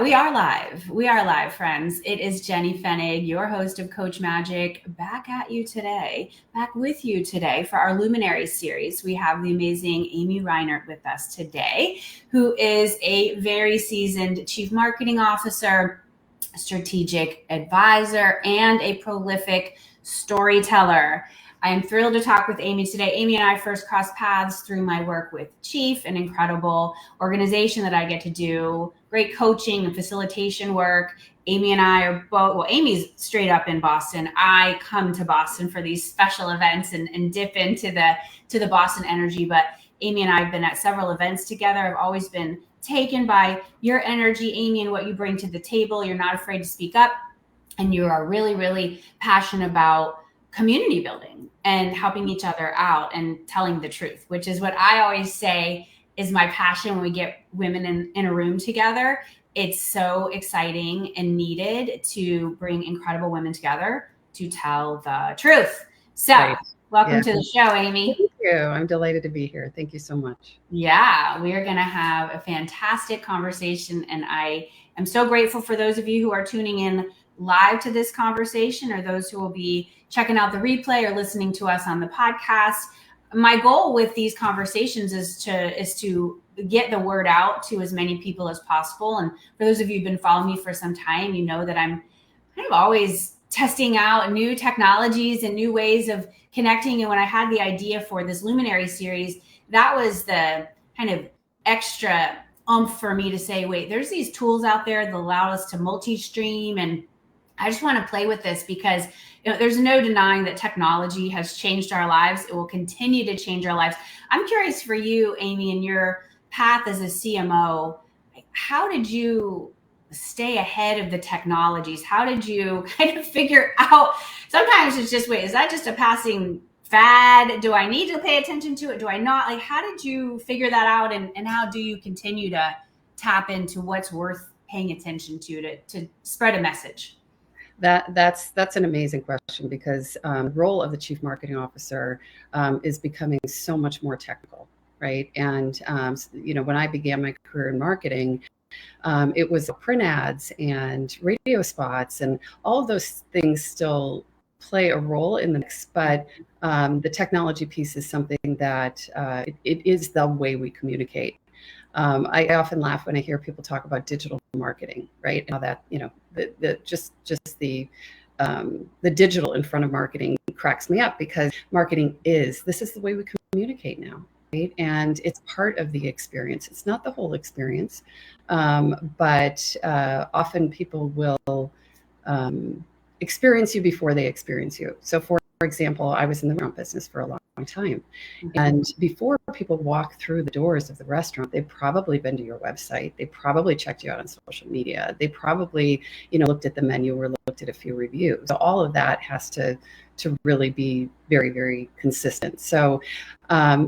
We are live. We are live, friends. It is Jenny Fenig, your host of Coach Magic, back with you today for our Luminary series. We have the amazing Amy Reinert with us today, who is a very seasoned chief marketing officer, strategic advisor, and a prolific storyteller. I am thrilled to talk with Amy today. Amy and I first crossed paths through my work with Chief, an incredible organization that I get to do great coaching and facilitation work. Amy and I are both, well, Amy's straight up in Boston. I come to Boston for these special events and dip into the Boston energy. But Amy and I have been at several events together. I've always been taken by your energy, Amy, and what you bring to the table. You're not afraid to speak up, and you are really, really passionate about community building and helping each other out and telling the truth, which is what I always say is my passion when we get women in a room together. It's so exciting and needed to bring incredible women together to tell the truth. So welcome to the show, Amy. Thank you. I'm delighted to be here. Thank you so much. Yeah, we are going to have a fantastic conversation. And I am so grateful for those of you who are tuning in live to this conversation, or those who will be checking out the replay or listening to us on the podcast. My goal with these conversations is to get the word out to as many people as possible. And for those of you who've been following me for some time, you know that I'm kind of always testing out new technologies and new ways of connecting. And when I had the idea for this Luminary series, that was the kind of extra oomph for me to say, wait, there's these tools out there that allow us to multi-stream, and I just want to play with this because there's no denying that technology has changed our lives. It will continue to change our lives. I'm curious for you, Amy, in your path as a CMO, how did you stay ahead of the technologies? How did you kind of figure out? Sometimes it's just, wait, is that just a passing fad? Do I need to pay attention to it? Do I not? Like, how did you figure that out? And how do you continue to tap into what's worth paying attention to spread a message? That's an amazing question, because the role of the chief marketing officer is becoming so much more technical, right? And when I began my career in marketing, it was print ads and radio spots, and all of those things still play a role in the mix. But the technology piece is something that it is the way we communicate. I often laugh when I hear people talk about digital marketing, right? How that, the digital in front of marketing cracks me up, because marketing this is the way we communicate now, right? And it's part of the experience. It's not the whole experience, but often people will experience you before they experience you. So for example, I was in the restaurant business for a long time. And before people walk through the doors of the restaurant, they've probably been to your website. They probably checked you out on social media. They probably, looked at the menu or looked at a few reviews. So all of that has to really be very, very consistent. So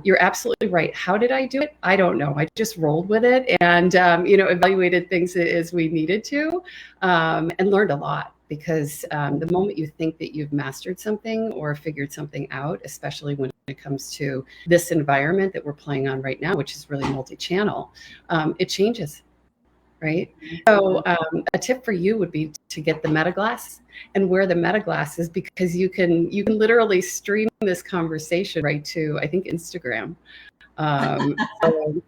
you're absolutely right. How did I do it? I don't know. I just rolled with it and, evaluated things as we needed to, and learned a lot. Because the moment you think that you've mastered something or figured something out, especially when it comes to this environment that we're playing on right now, which is really multi-channel, it changes, right? So a tip for you would be to get the meta glass and wear the meta glasses, because you can literally stream this conversation right to, I think, Instagram. So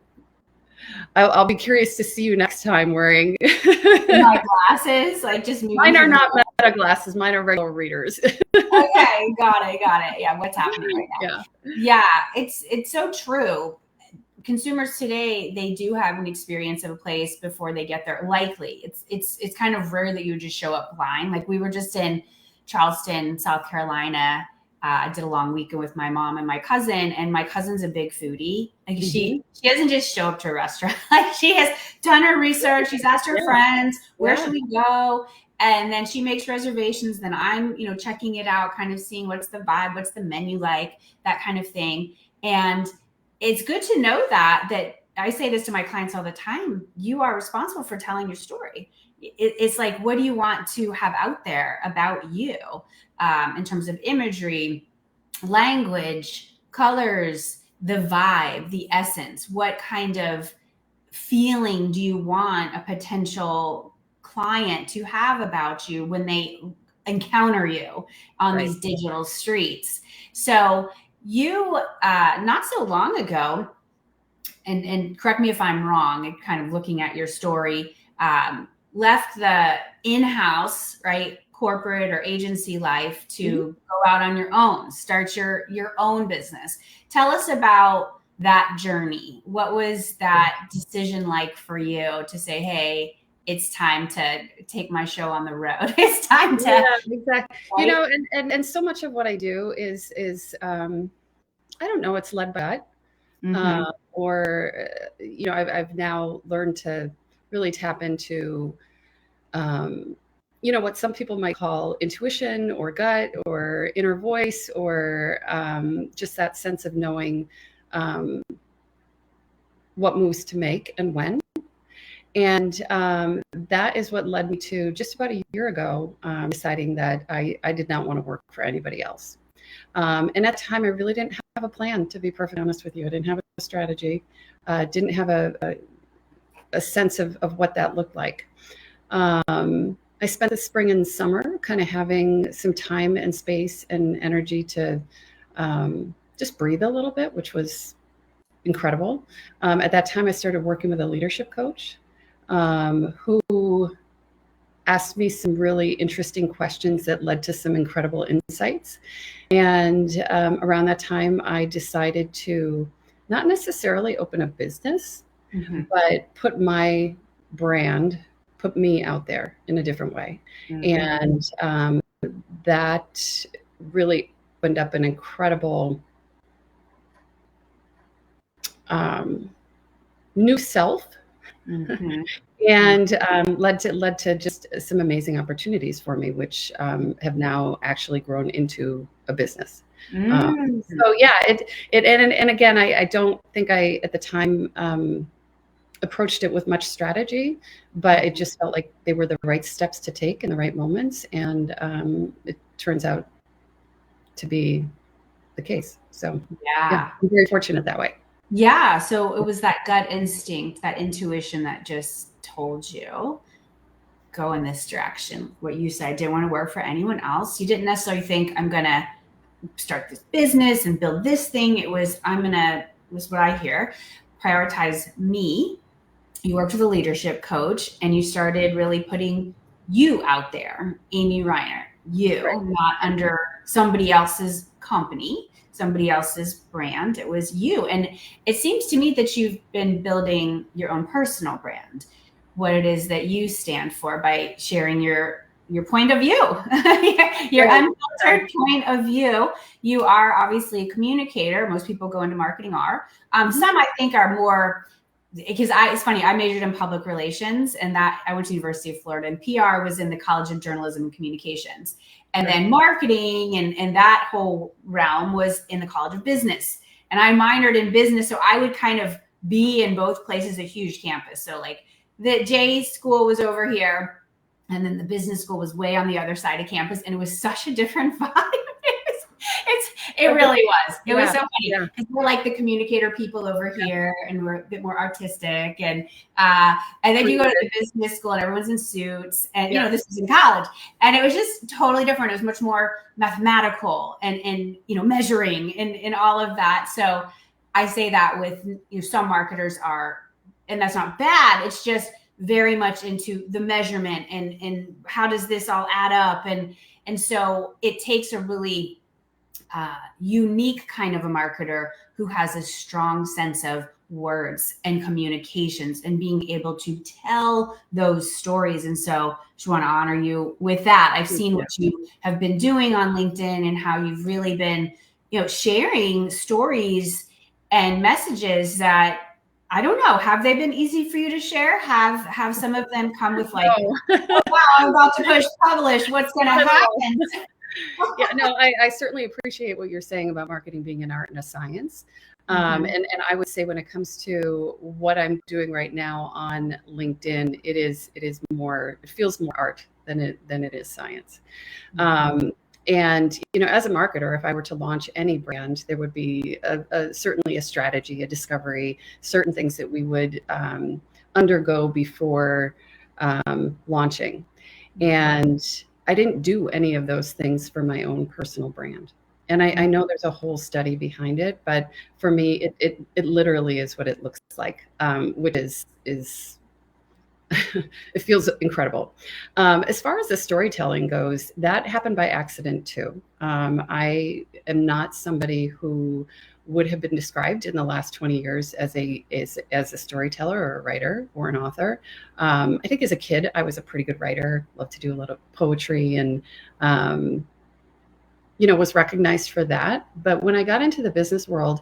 I'll be curious to see you next time wearing my glasses. Like, just mine are not meta glasses. Mine are regular readers. Okay, got it. Yeah, what's happening right now? Yeah, it's so true. Consumers today, they do have an experience of a place before they get there. Likely, it's kind of rare that you would just show up blind. Like, we were just in Charleston, South Carolina. I did a long weekend with my mom and my cousin, and my cousin's a big foodie. Like, she doesn't just show up to a restaurant. Like, she has done her research. She's asked her friends, where should we go? And then she makes reservations. Then I'm, checking it out, kind of seeing what's the vibe, what's the menu like, that kind of thing. And it's good to know that I say this to my clients all the time. You are responsible for telling your story. It's like, what do you want to have out there about you, in terms of imagery, language, colors, the vibe, the essence? What kind of feeling do you want a potential client to have about you when they encounter you on Right. these digital streets? So you, not so long ago, and correct me if I'm wrong, kind of looking at your story, left the in-house, right, corporate or agency life to go out on your own, start your own business. Tell us about that journey. What was that decision like for you to say, hey, it's time to take my show on the road? It's time to, Yeah, exactly. right? You know, and so much of what I do is I don't know, it's led by God. Or you know, I've now learned to really tap into you know, what some people might call intuition or gut or inner voice, or just that sense of knowing what moves to make and when. And that is what led me to just about a year ago deciding that I did not want to work for anybody else. And at the time, I really didn't have a plan, to be perfectly honest with you. I didn't have a strategy, didn't have a sense of what that looked like. I spent the spring and summer kind of having some time and space and energy to just breathe a little bit, which was incredible. At that time, I started working with a leadership coach who asked me some really interesting questions that led to some incredible insights. And around that time, I decided to not necessarily open a business, but put my brand, put me out there in a different way. And that really opened up an incredible new self. And led to just some amazing opportunities for me, which have now actually grown into a business. So yeah, and again, I don't think I at the time approached it with much strategy, but it just felt like they were the right steps to take in the right moments, and it turns out to be the case. So yeah, I'm very fortunate that way. Yeah. So it was that gut instinct, that intuition that just told you, go in this direction. What you said, didn't want to work for anyone else. You didn't necessarily think, I'm going to start this business and build this thing. It was, was what I hear, prioritize me. You worked with a leadership coach and you started really putting you out there, Amy Reinert, not under somebody else's company, somebody else's brand. It was you. And it seems to me that you've been building your own personal brand, what it is that you stand for, by sharing your point of view, your unfiltered point of view. You are obviously a communicator. Most people go into marketing are. Some I think are more, because it's funny, I majored in public relations, and that I went to the University of Florida, and PR was in the College of Journalism and Communications. And then marketing and that whole realm was in the College of Business. And I minored in business. So I would kind of be in both places, a huge campus. So like the J school was over here, and then the business school was way on the other side of campus. And it was such a different vibe. It really was. It was so funny because we're like the communicator people over here, and we're a bit more artistic. And then you go to the business school, and everyone's in suits. And you know, this was in college, and it was just totally different. It was much more mathematical and you know, measuring and all of that. So I say that with, you know, some marketers are, and that's not bad. It's just very much into the measurement and how does this all add up, and so it takes a really unique kind of a marketer who has a strong sense of words and communications and being able to tell those stories. And so I just want to honor you with that. I've seen what you have been doing on LinkedIn and how you've really been, you know, sharing stories and messages that, I don't know, have they been easy for you to share? Have some of them come with like, oh, wow, I'm about to push publish, what's going to happen? Yeah, no, I certainly appreciate what you're saying about marketing being an art and a science. And I would say when it comes to what I'm doing right now on LinkedIn, it feels more art than it is science. And, as a marketer, if I were to launch any brand, there would be certainly a strategy, a discovery, certain things that we would undergo before launching. And I didn't do any of those things for my own personal brand. And I know there's a whole study behind it, but for me, it literally is what it looks like, which is it feels incredible. As far as the storytelling goes, that happened by accident too. I am not somebody who would have been described in the last 20 years as a storyteller or a writer or an author. I think as a kid, I was a pretty good writer, loved to do a lot of poetry and was recognized for that. But when I got into the business world,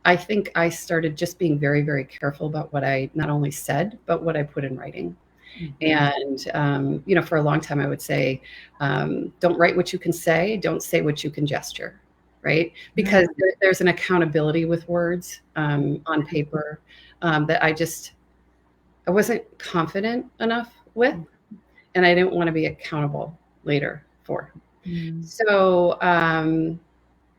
I think I started just being very, very careful about what I not only said, but what I put in writing. And, for a long time, I would say, don't write what you can say, don't say what you can gesture, right? Because there's an accountability with words on paper that I wasn't confident enough with, and I didn't want to be accountable later for. So,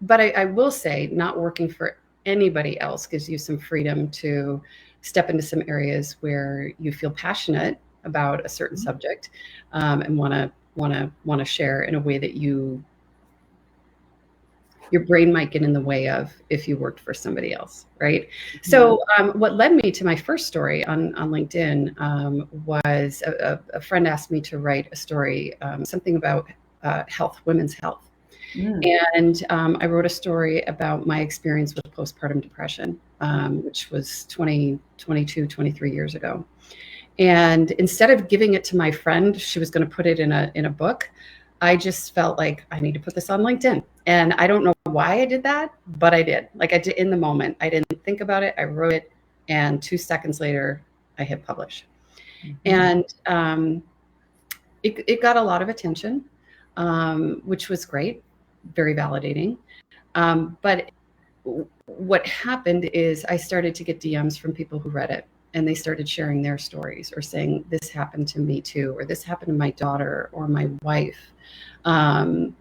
but I will say, not working for anybody else gives you some freedom to step into some areas where you feel passionate about a certain subject and want to share in a way that your brain might get in the way of if you worked for somebody else, right? So what led me to my first story on LinkedIn was a friend asked me to write a story, something about health, women's health. And I wrote a story about my experience with postpartum depression, which was 23 years ago. And instead of giving it to my friend, she was going to put it in a book. I just felt like I need to put this on LinkedIn. And I don't know why I did that, but I did. Like I did in the moment. I didn't think about it. I wrote it. And 2 seconds later, I hit publish. And it got a lot of attention, which was great. Very validating. But what happened is I started to get DMs from people who read it, and they started sharing their stories or saying, this happened to me too, or this happened to my daughter or my wife. And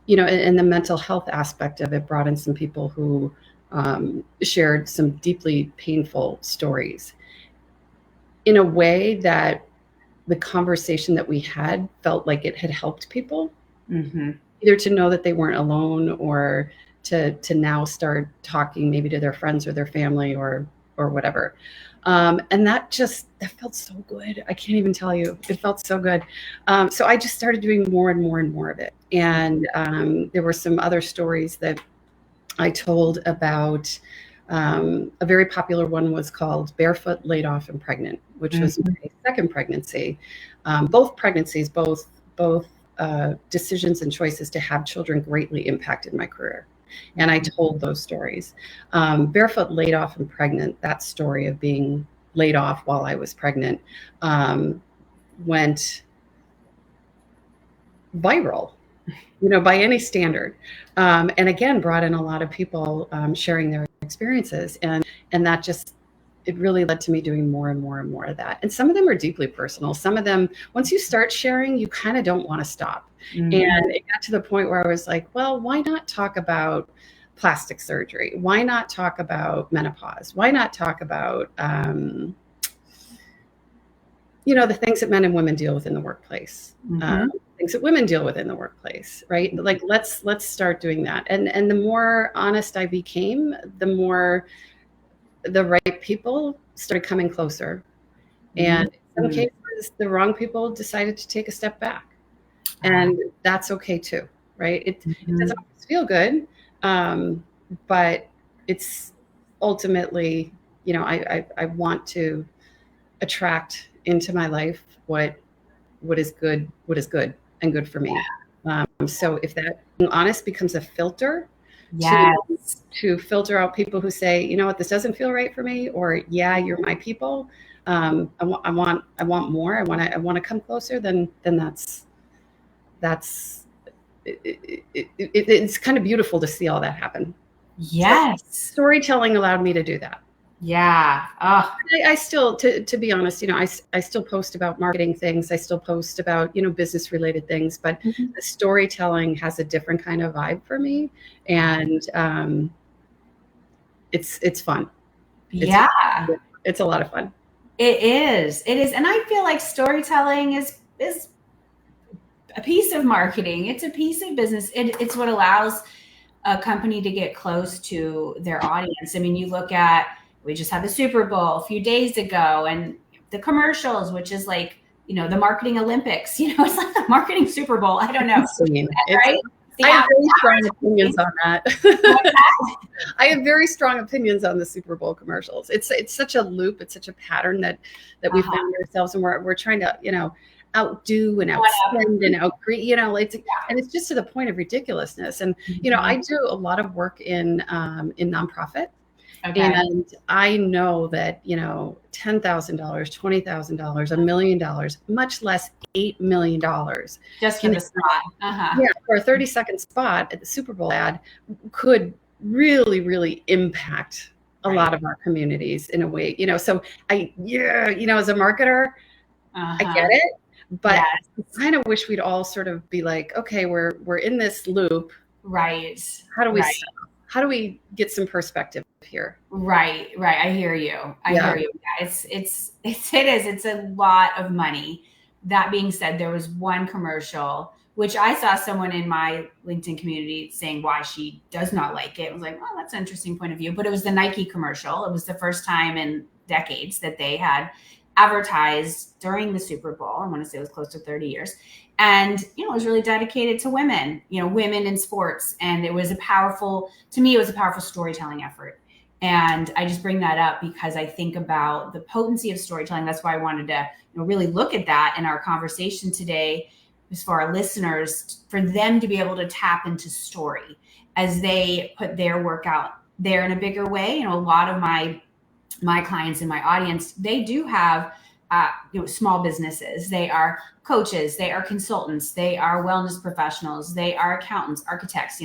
the mental health aspect of it brought in some people who shared some deeply painful stories in a way that the conversation that we had felt like it had helped people. Either to know that they weren't alone or to now start talking maybe to their friends or their family or whatever. And that felt so good. I can't even tell you. It felt so good. So I just started doing more and more and more of it. And there were some other stories that I told about. A very popular one was called Barefoot, Laid Off, and Pregnant, which was my second pregnancy. Both pregnancies, both decisions and choices to have children greatly impacted my career. And I told those stories. Barefoot, Laid Off, and Pregnant, that story of being laid off while I was pregnant went viral, by any standard. And again, brought in a lot of people sharing their experiences. And that it really led to me doing more and more and more of that. And some of them are deeply personal. Some of them, once you start sharing, you kind of don't want to stop. And it got to the point where I was like, well, why not talk about plastic surgery? Why not talk about menopause? Why not talk about, the things that men and women deal with in the workplace, things that women deal with in the workplace, right? Like, let's start doing that. And the more honest I became, the more the right people started coming closer. And in some cases, the wrong people decided to take a step back. And that's okay too, right? It doesn't always feel good, but it's ultimately, I want to attract into my life what is good and good for me. So if that being honest becomes a filter, to filter out people who say, you know what, this doesn't feel right for me, or yeah, you're my people. I want more. I want to come closer. Then it's kind of beautiful to see all that happen. Yes. So storytelling allowed me to do that. Yeah. Oh, I still, to be honest, I still post about marketing things. I still post about, business related things, but mhm. the storytelling has a different kind of vibe for me. And it's fun. It's, Yeah, it's a lot of fun. it is. It is. And I feel like storytelling is a piece of marketing. It's a piece of business. It's what allows a company to get close to their audience. I mean, you look at, we just had the Super Bowl a few days ago, and the commercials, which is like, the marketing Olympics, it's like the marketing Super Bowl. I don't know. Insane. Right? I have very strong advertising. opinions on that. I have very strong opinions on the Super Bowl commercials. It's such a loop. It's such a pattern that we found ourselves, and we're trying to, outdo and outspend and outcreate, and it's just to the point of ridiculousness. And, I do a lot of work in nonprofit. Okay. And I know that, $10,000, $20,000, $1 million, much less $8 million. Just for the spot. Yeah, for a 30-second spot at the Super Bowl ad could really, really impact a lot of our communities in a way, so as a marketer, I get it, but I kind of wish we'd all sort of be like, okay, we're in this loop. Right. How do we get some perspective here? Right. I hear you. I hear you. Yeah, it's a lot of money. That being said, there was one commercial which I saw someone in my LinkedIn community saying why she does not like it. I was like, well, that's an interesting point of view. But it was the Nike commercial. It was the first time in decades that they had advertised during the Super Bowl. I want to say it was close to 30 years. And, it was really dedicated to women, women in sports. And it was to me, it was a powerful storytelling effort. And I just bring that up because I think about the potency of storytelling. That's why I wanted to really look at that in our conversation today, is for our listeners, for them to be able to tap into story as they put their work out there in a bigger way. A lot of my clients in my audience, they do have small businesses. They are coaches, they are consultants, they are wellness professionals, they are accountants, architects,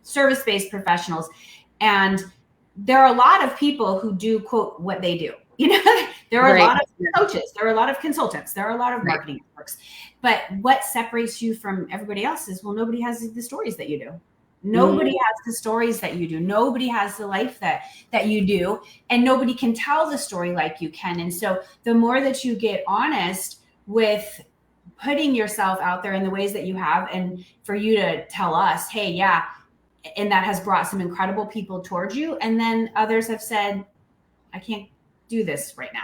service-based professionals. And there are a lot of people who do quote what they do. There are a lot of coaches, there are a lot of consultants, there are a lot of marketing experts. But what separates you from everybody else is, well, nobody has the stories that you do. Nobody has the stories that you do. Nobody has the life that you do, and nobody can tell the story like you can. And so the more that you get honest with putting yourself out there in the ways that you have, and for you to tell us, hey, yeah, and that has brought some incredible people towards you. And then others have said, I can't do this right now.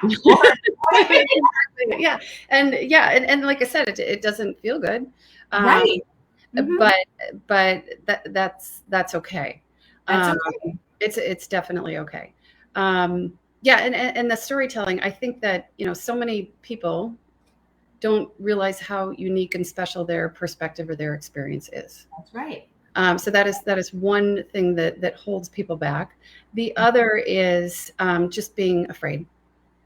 Yeah. And like I said, it doesn't feel good. Right. But that's okay. That's okay. It's definitely okay. And the storytelling, I think that, so many people don't realize how unique and special their perspective or their experience is. That's right. So that is one thing that holds people back. The other is just being afraid.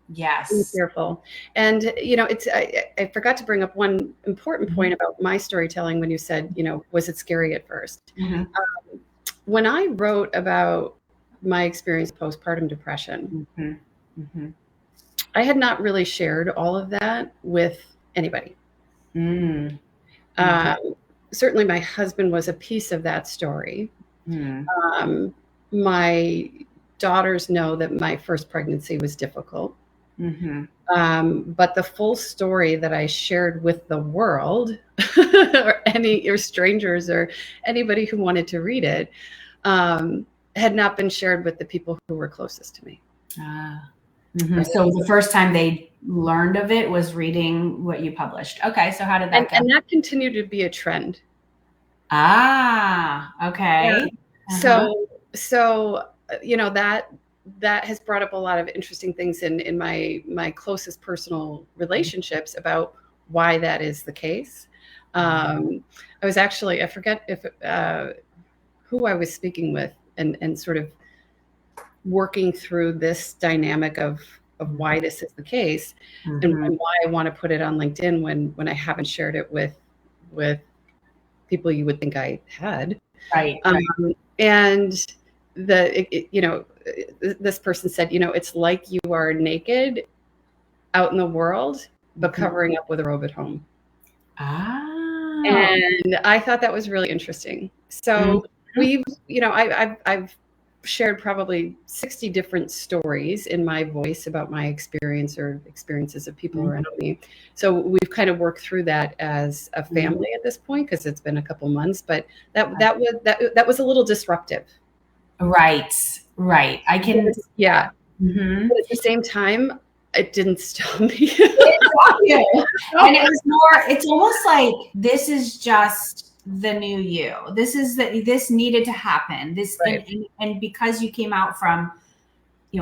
Yes. Being fearful. And, I forgot to bring up one important point about my storytelling when you said, was it scary at first? When I wrote about my experience postpartum depression, I had not really shared all of that with anybody. Certainly my husband was a piece of that story. My daughters know that my first pregnancy was difficult. But the full story that I shared with the world or strangers or anybody who wanted to read it had not been shared with the people who were closest to me. So the first time they learned of it was reading what you published. Okay. So how did that go? And that continued to be a trend. Okay. Yeah. So that has brought up a lot of interesting things in my closest personal relationships about why that is the case. I forget if who I was speaking with and sort of working through this dynamic of why this is the case and why I want to put it on LinkedIn when I haven't shared it with people you would think I had. Right. And this person said, it's like you are naked out in the world, but covering up with a robe at home. And I thought that was really interesting. So I've shared probably 60 different stories in my voice about my experience or experiences of people around me. So we've kind of worked through that as a family at this point, because it's been a couple months, but that was a little disruptive. Right. I can. Yeah. But at the same time, it didn't stop me. And it's almost like this is just the new you. This needed to happen. Right. And because you came out from,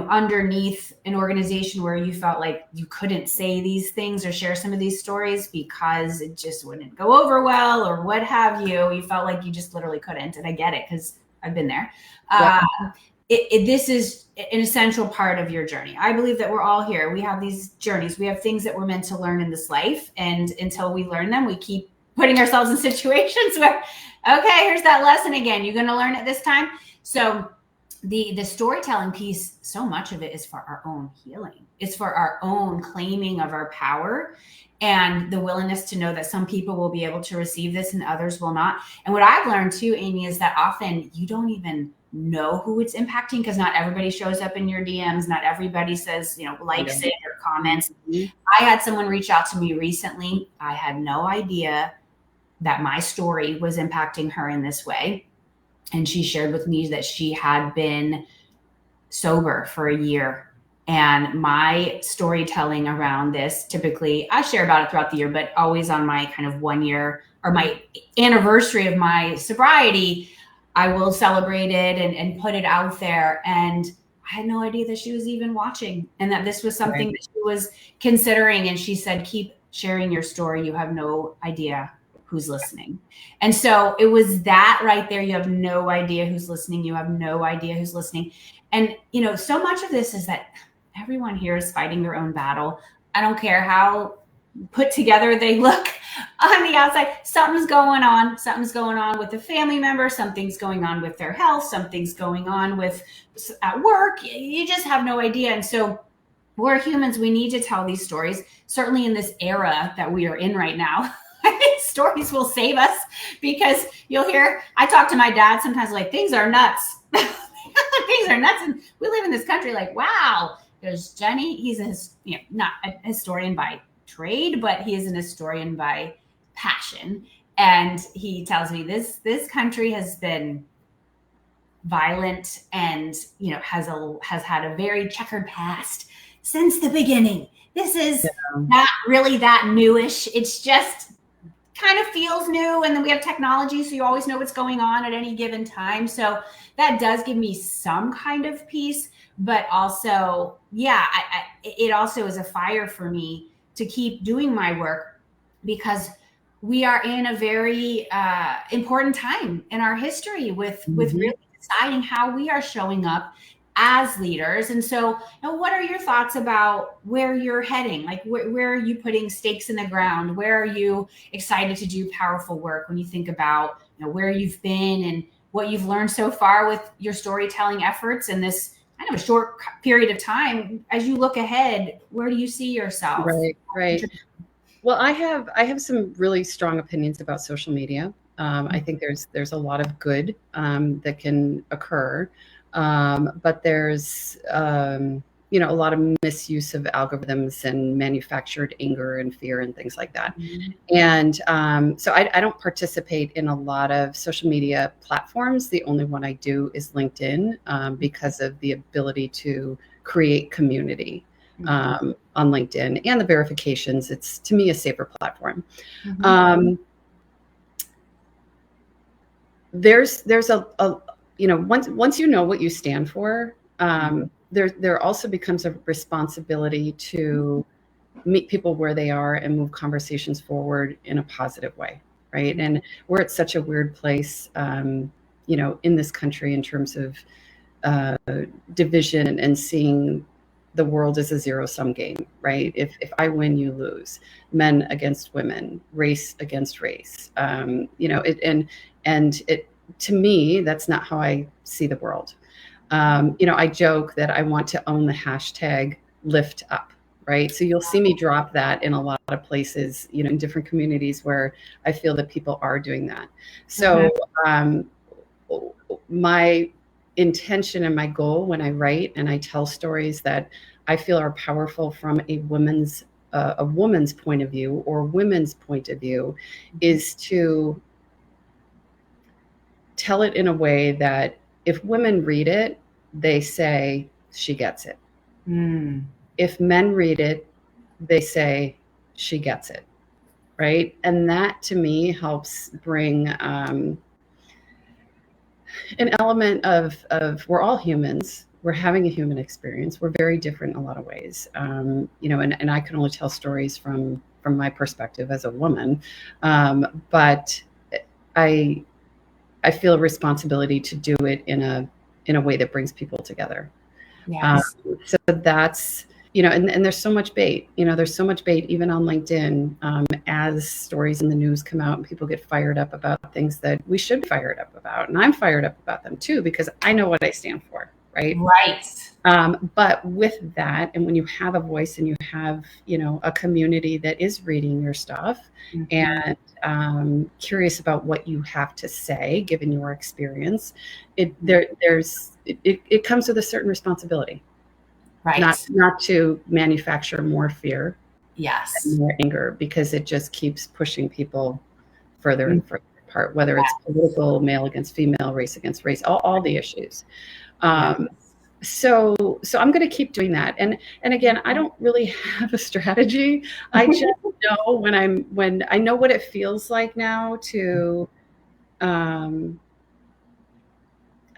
underneath an organization where you felt like you couldn't say these things or share some of these stories because it just wouldn't go over well or what have you felt like you just literally couldn't. And I get it, because I've been there. Yeah. This is an essential part of your journey. I believe that we're all here. We have these journeys. We have things that we're meant to learn in this life. And until we learn them, we keep putting ourselves in situations where, okay, here's that lesson again. You're going to learn it this time. So the storytelling piece, so much of it is for our own healing. It's for our own claiming of our power and the willingness to know that some people will be able to receive this and others will not. And what I've learned too, Amy, is that often you don't even know who it's impacting, because not everybody shows up in your DMs. Not everybody says, likes it or comments. I had someone reach out to me recently. I had no idea that my story was impacting her in this way. And she shared with me that she had been sober for a year. And my storytelling around this, typically I share about it throughout the year, but always on my kind of 1 year or my anniversary of my sobriety, I will celebrate it and put it out there. And I had no idea that she was even watching and that this was something that she was considering. And she said, keep sharing your story. You have no idea who's listening. And so it was that right there. You have no idea who's listening. You have no idea who's listening. And, so much of this is that everyone here is fighting their own battle. I don't care how put together they look on the outside. Something's going on with a family member. Something's going on with their health. Something's going on with at work. You just have no idea. And so we're humans. We need to tell these stories. Certainly in this era that we are in right now, I think stories will save us, because you'll hear, I talk to my dad sometimes like, things are nuts. Things are nuts. And we live in this country like, wow, there's Jenny. He's not a historian by trade, but he is an historian by passion. And he tells me this country has been violent and, has had a very checkered past since the beginning. This is not really that newish. It's just kind of feels new. And then we have technology, so you always know what's going on at any given time. So that does give me some kind of peace, but also, it also is a fire for me to keep doing my work, because we are in a very important time in our history with really deciding how we are showing up as leaders. And so, what are your thoughts about where you're heading? Like, where are you putting stakes in the ground? Where are you excited to do powerful work when you think about, where you've been and what you've learned so far with your storytelling efforts in this kind of a short period of time? As you look ahead, where do you see yourself? Right. Well, I have some really strong opinions about social media. I think there's a lot of good that can occur. But there's, a lot of misuse of algorithms and manufactured anger and fear and things like that. And so I don't participate in a lot of social media platforms. The only one I do is LinkedIn, because of the ability to create community on LinkedIn and the verifications. It's, to me, a safer platform. There's a once you know what you stand for, there also becomes a responsibility to meet people where they are and move conversations forward in a positive way, right? And we're at such a weird place, in this country in terms of division and seeing the world as a zero-sum game, right? If I win, you lose. Men against women, race against race. To me, that's not how I see the world. I joke that I want to own the hashtag lift up, right? So you'll see me drop that in a lot of places, in different communities where I feel that people are doing that. So my intention and my goal when I write and I tell stories that I feel are powerful from a woman's point of view or women's point of view is to tell it in a way that if women read it, they say she gets it. If men read it, they say she gets it, right? And that to me helps bring an element of we're all humans. We're having a human experience. We're very different in a lot of ways, and I can only tell stories from my perspective as a woman, but I feel a responsibility to do it in a way that brings people together. Yes. So that's, and there's so much bait, there's so much bait even on LinkedIn as stories in the news come out and people get fired up about things that we should be fired up about. And I'm fired up about them too, because I know what I stand for. Right. But with that, and when you have a voice and you have, a community that is reading your stuff and curious about what you have to say, given your experience, it comes with a certain responsibility. Right. Not to manufacture more fear. Yes. And more anger, because it just keeps pushing people further and further apart, whether it's political, male against female, race against race, all the issues. So I'm going to keep doing that. And again, I don't really have a strategy. I just know when I know what it feels like now to, I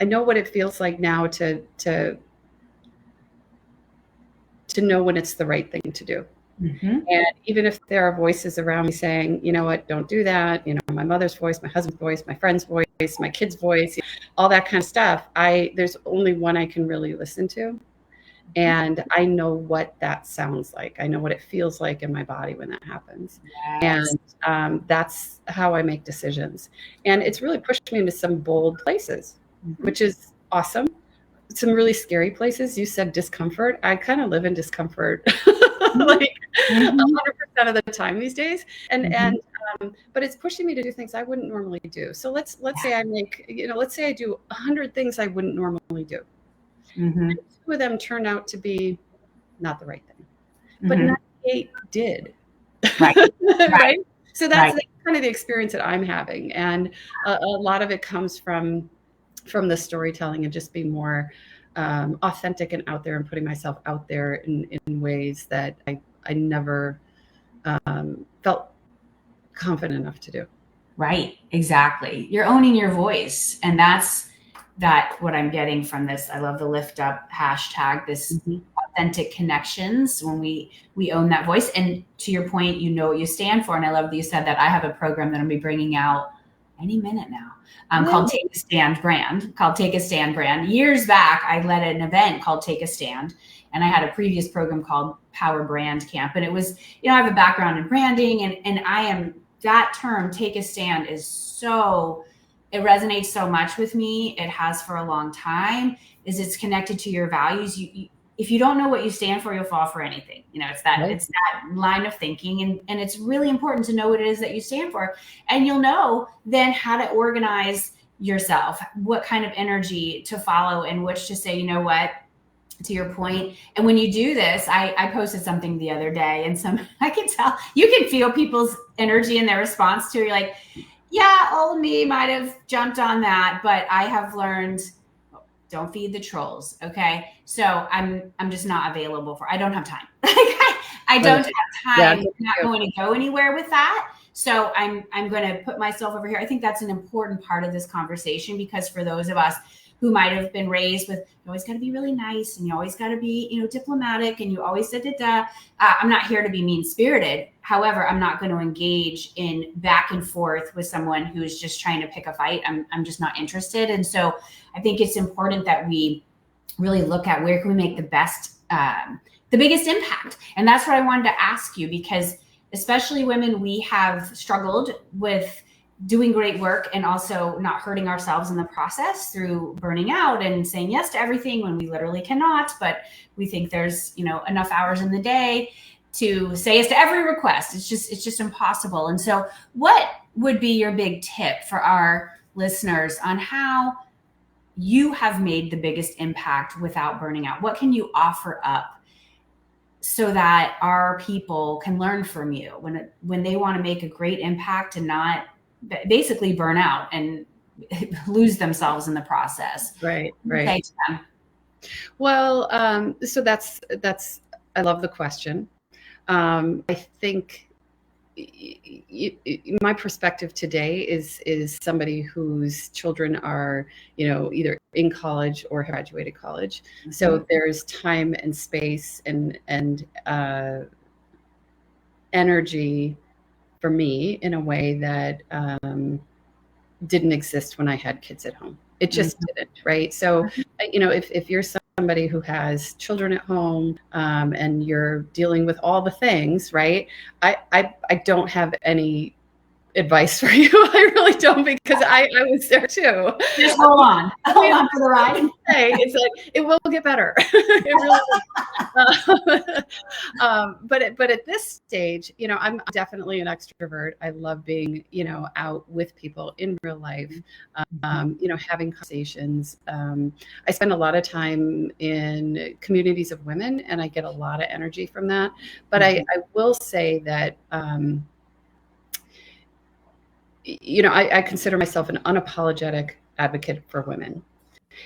know what it feels like now to know when it's the right thing to do. And even if there are voices around me saying, you know what, don't do that. My mother's voice, my husband's voice, my friend's voice, my kid's voice, all that kind of stuff. There's only one I can really listen to. And I know what that sounds like. I know what it feels like in my body when that happens. Yes. And that's how I make decisions. And it's really pushed me into some bold places, which is awesome. Some really scary places. You said discomfort. I kind of live in discomfort like 100% of the time these days. But it's pushing me to do things I wouldn't normally do. So let's say I make, let's say I do 100 things I wouldn't normally do. And 2 of them turned out to be not the right thing, but 98 did. Right. Right. So that's kind of the experience that I'm having. And a lot of it comes from the storytelling and just being more authentic and out there and putting myself out there in ways that I never felt confident enough to do. Right. Exactly. You're owning your voice. And that's what I'm getting from this. I love the lift up hashtag, this authentic connections when we own that voice. And to your point, what you stand for. And I love that you said that. I have a program that I'll be bringing out any minute now. Called Take a Stand Brand. Years back, I led an event called Take a Stand, and I had a previous program called Power Brand Camp. And it was, I have a background in branding, and I am, that term, take a stand, it resonates so much with me. It has for a long time, it's connected to your values. If you don't know what you stand for, you'll fall for anything. It's that line of thinking. And it's really important to know what it is that you stand for. And you'll know then how to organize yourself, what kind of energy to follow and which to say, you know what, to your point. And when you do this, I posted something the other day and I can tell, you can feel people's energy and their response to it. You're like, yeah, old me might have jumped on that, but I have learned, don't feed the trolls. Okay. So I'm just not available I don't have time. I don't have time. I'm not going to go anywhere with that. So I'm going to put myself over here. I think that's an important part of this conversation, because for those of us who might have been raised with, you always got to be really nice and you always got to be, diplomatic and you always I'm not here to be mean spirited. However, I'm not going to engage in back and forth with someone who's just trying to pick a fight. I'm just not interested. And so I think it's important that we really look at where can we make the biggest impact. And that's what I wanted to ask you, because especially women, we have struggled with doing great work and also not hurting ourselves in the process through burning out and saying yes to everything when we literally cannot, but we think there's, enough hours in the day to say yes to every request. It's just impossible. And so what would be your big tip for our listeners on how you have made the biggest impact without burning out? What can you offer up so that our people can learn from you when they want to make a great impact and not basically burn out and lose themselves in the process? Right. Say to them. Well, so that's, I love the question. I think my perspective today is somebody whose children are, either in college or graduated college. Mm-hmm. So there's time and space and energy for me in a way that didn't exist when I had kids at home. It just didn't, right? So, if you're somebody who has children at home and you're dealing with all the things, right? I don't have any advice for you. I really don't, because I was there too. Just hold on for the ride. It's like, it will get better. It really will. But at this stage, I'm definitely an extrovert. I love being, out with people in real life, having conversations. I spend a lot of time in communities of women, and I get a lot of energy from that. But I will say that, I consider myself an unapologetic advocate for women.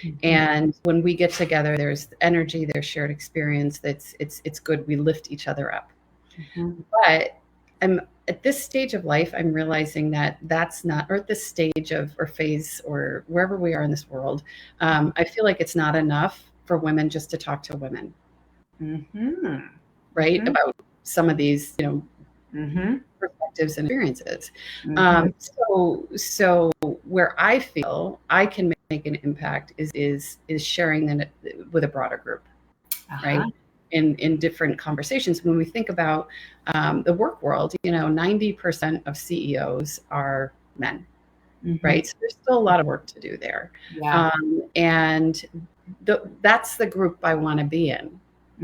Mm-hmm. And when we get together, there's energy, there's shared experience. It's good. We lift each other up. Mm-hmm. But I'm at this stage of life, I'm realizing that that's not, or at this stage of, or phase, or wherever we are in this world, I feel like it's not enough for women just to talk to women. Mm-hmm. Right? Mm-hmm. About some of these, perspectives and experiences. Mm-hmm. So where I feel I can make an impact is sharing that with a broader group, right? In different conversations. When we think about the work world, 90% of CEOs are men, right? So there's still a lot of work to do there. Yeah. And that's the group I want to be in.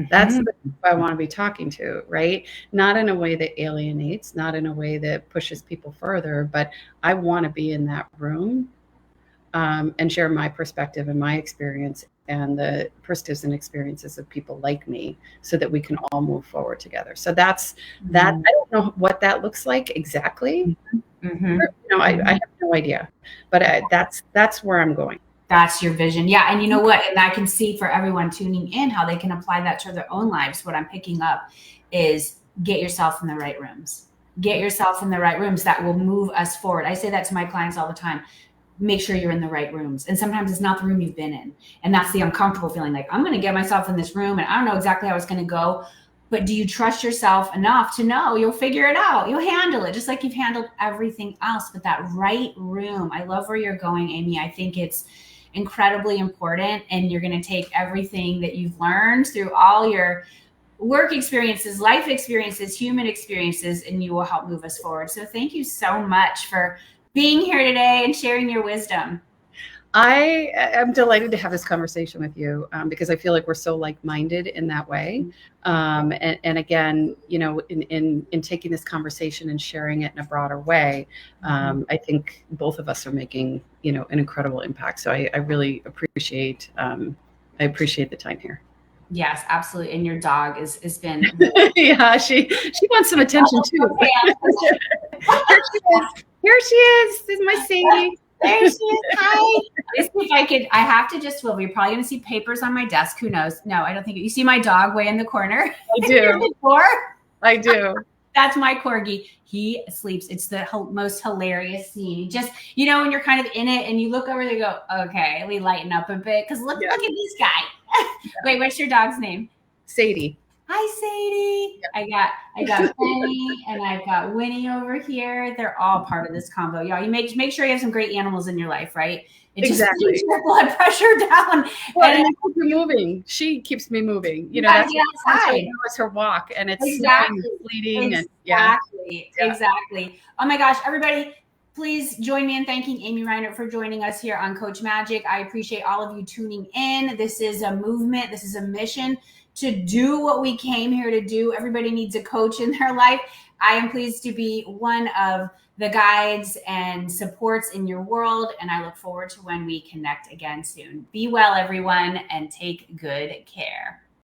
That's the group I want to be talking to, right? Not in a way that alienates, not in a way that pushes people further, but I want to be in that room and share my perspective and my experience and the perspectives and experiences of people like me so that we can all move forward together. So that's that. I don't know what that looks like exactly. I have no idea, but that's where I'm going. That's your vision. Yeah. And you know what? And I can see for everyone tuning in how they can apply that to their own lives. What I'm picking up is get yourself in the right rooms. Get yourself in the right rooms that will move us forward. I say that to my clients all the time. Make sure you're in the right rooms. And sometimes it's not the room you've been in. And that's the uncomfortable feeling, like, I'm going to get myself in this room and I don't know exactly how it's going to go. But do you trust yourself enough to know you'll figure it out? You'll handle it just like you've handled everything else. But that right room, I love where you're going, Amy. I think it's incredibly important. And you're going to take everything that you've learned through all your work experiences, life experiences, human experiences, and you will help move us forward. So thank you so much for being here today and sharing your wisdom. I am delighted to have this conversation with you because I feel like we're so like-minded in that way. And again, in taking this conversation and sharing it in a broader way, I think both of us are making, an incredible impact. So I really appreciate, the time here. Yes, absolutely. And your dog has been. Yeah, she wants some attention too. Here she is. This is my Sadie. There she is. Hi. I have to just, well, we're probably going to see papers on my desk. Who knows? No, I don't think you see my dog way in the corner. I do. I do. That's my corgi. He sleeps. It's the most hilarious scene. Just, when you're kind of in it and you look over there and go, okay, we lighten up a bit. Cause look at this guy. Wait, what's your dog's name? Sadie. Hi, Sadie. Yeah. I got Penny and I've got Winnie over here. They're all part of this combo. Y'all, you make sure you have some great animals in your life, right? It exactly. Just keeps your blood pressure down. Well, and keeps me moving. She keeps me moving. That's her walk, and it's exactly fleeting. Exactly. Oh my gosh, everybody. Please join me in thanking Amy Reinert for joining us here on Coach Magic. I appreciate all of you tuning in. This is a movement. This is a mission to do what we came here to do. Everybody needs a coach in their life. I am pleased to be one of the guides and supports in your world, and I look forward to when we connect again soon. Be well, everyone, and take good care.